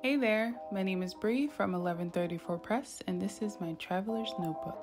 Hey there, my name is Bree from 1134 Press, and this is my Traveler's Notebook.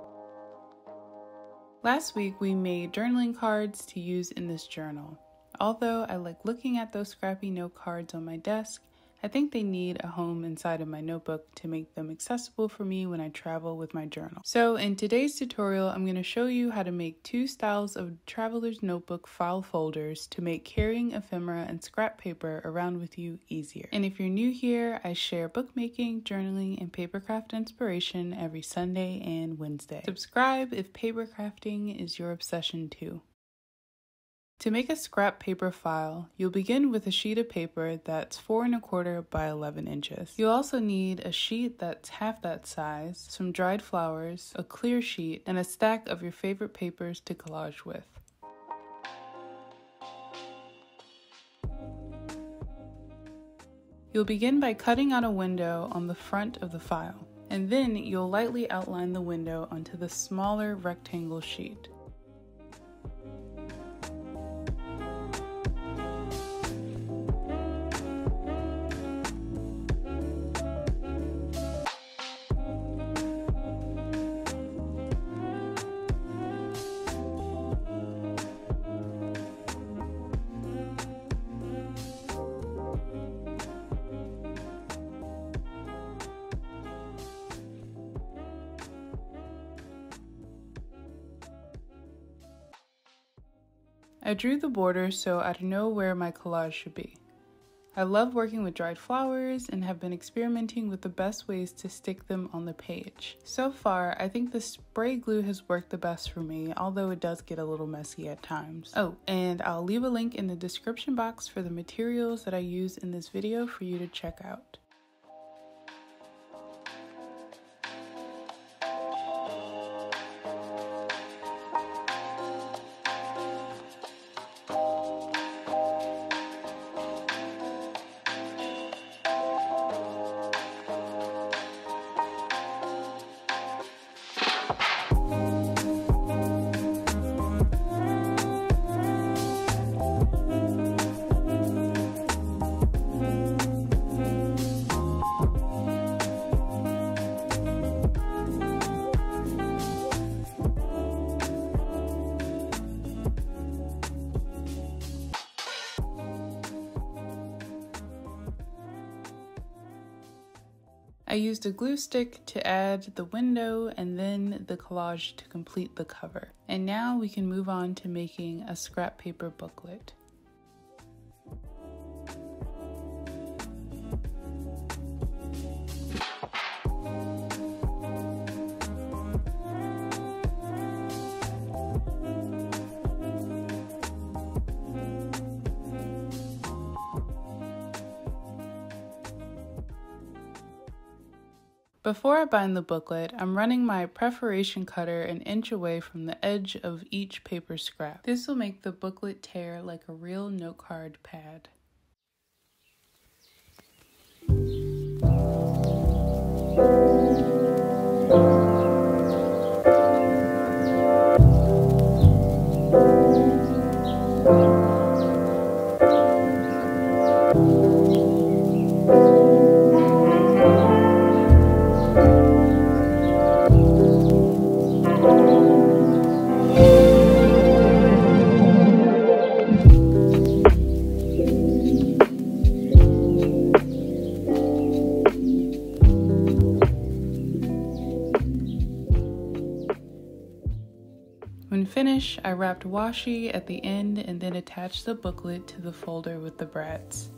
Last week we made journaling cards to use in this journal. Although I like looking at those scrappy note cards on my desk, I think they need a home inside of my notebook to make them accessible for me when I travel with my journal. So in today's tutorial, I'm going to show you how to make two styles of Traveler's Notebook file folders to make carrying ephemera and scrap paper around with you easier. And if you're new here, I share bookmaking, journaling, and papercraft inspiration every Sunday and Wednesday. Subscribe if paper crafting is your obsession too. To make a scrap paper file, you'll begin with a sheet of paper that's 4 1/4 by 11 inches. You'll also need a sheet that's half that size, some dried flowers, a clear sheet, and a stack of your favorite papers to collage with. You'll begin by cutting out a window on the front of the file, and then you'll lightly outline the window onto the smaller rectangle sheet. I drew the border so I'd know where my collage should be. I love working with dried flowers and have been experimenting with the best ways to stick them on the page. So far, I think the spray glue has worked the best for me, although it does get a little messy at times. Oh, and I'll leave a link in the description box for the materials that I use in this video for you to check out. I used a glue stick to add the window and then the collage to complete the cover. And now we can move on to making a scrap paper booklet. Before I bind the booklet, I'm running my perforation cutter an inch away from the edge of each paper scrap. This will make the booklet tear like a real note card pad. When finished, I wrapped washi at the end and then attached the booklet to the folder with the brads.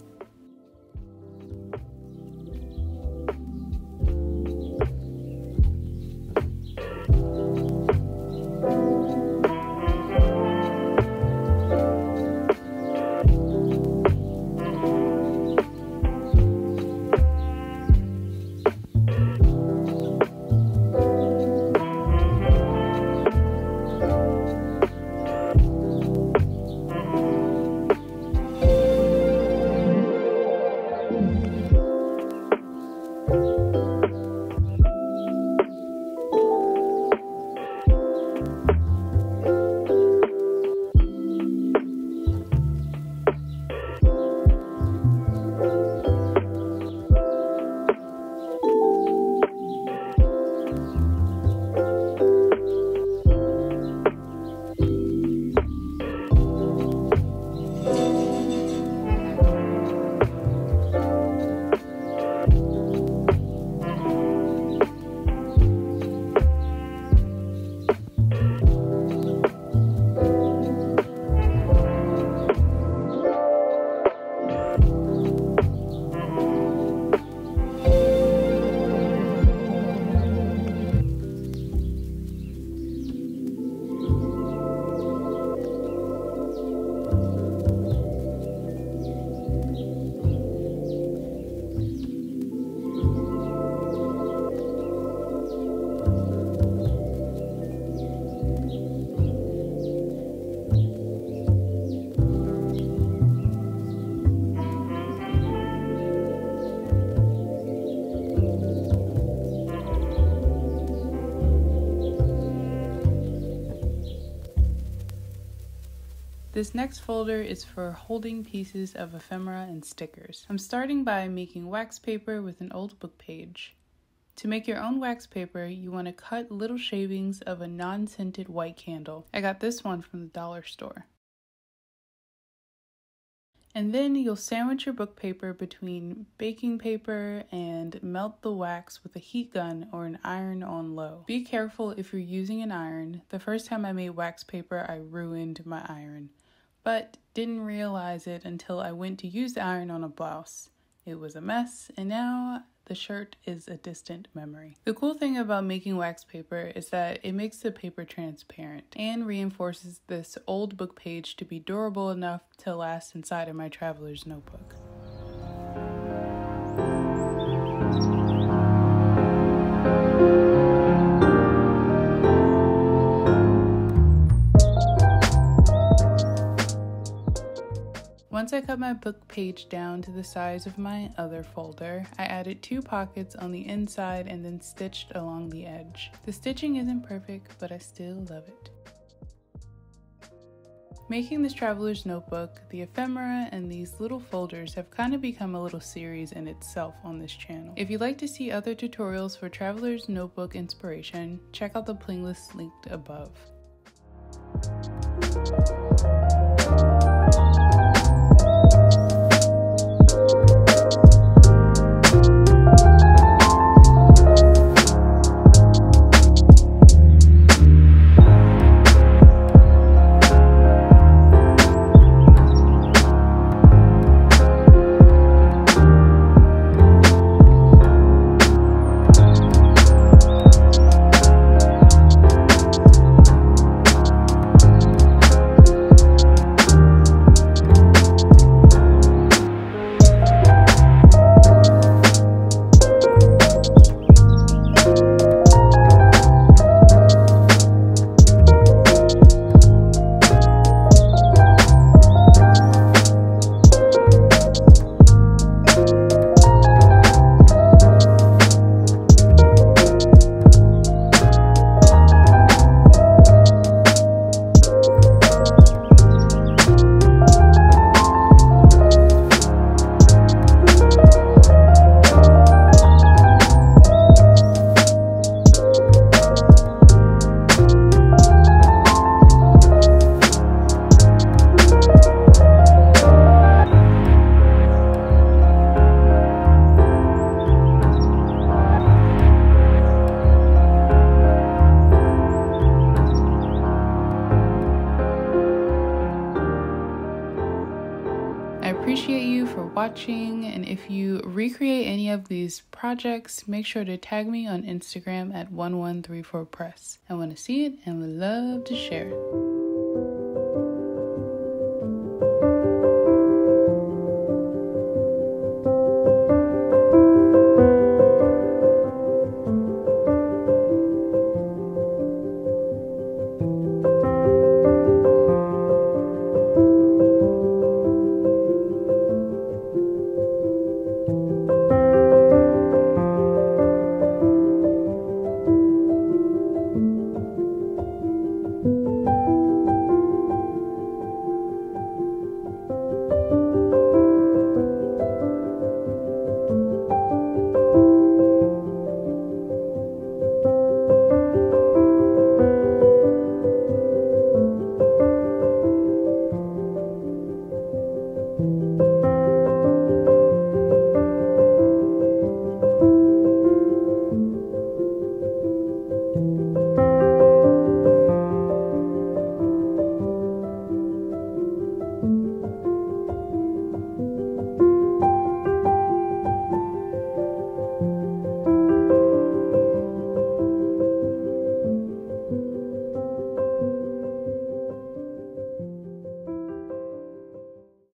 This next folder is for holding pieces of ephemera and stickers. I'm starting by making wax paper with an old book page. To make your own wax paper, you want to cut little shavings of a non-scented white candle. I got this one from the dollar store. And then you'll sandwich your book paper between baking paper and melt the wax with a heat gun or an iron on low. Be careful if you're using an iron. The first time I made wax paper, I ruined my iron, but didn't realize it until I went to use the iron on a blouse. It was a mess, and now the shirt is a distant memory. The cool thing about making wax paper is that it makes the paper transparent and reinforces this old book page to be durable enough to last inside of my traveler's notebook. Once I cut my book page down to the size of my other folder, I added 2 pockets on the inside and then stitched along the edge. The stitching isn't perfect, but I still love it. Making this traveler's notebook, the ephemera, and these little folders have kind of become a little series in itself on this channel. If you'd like to see other tutorials for traveler's notebook inspiration, check out the playlist linked above. I appreciate you for watching, and if you recreate any of these projects, make sure to tag me on Instagram at 1134press. I want to see it and would love to share it.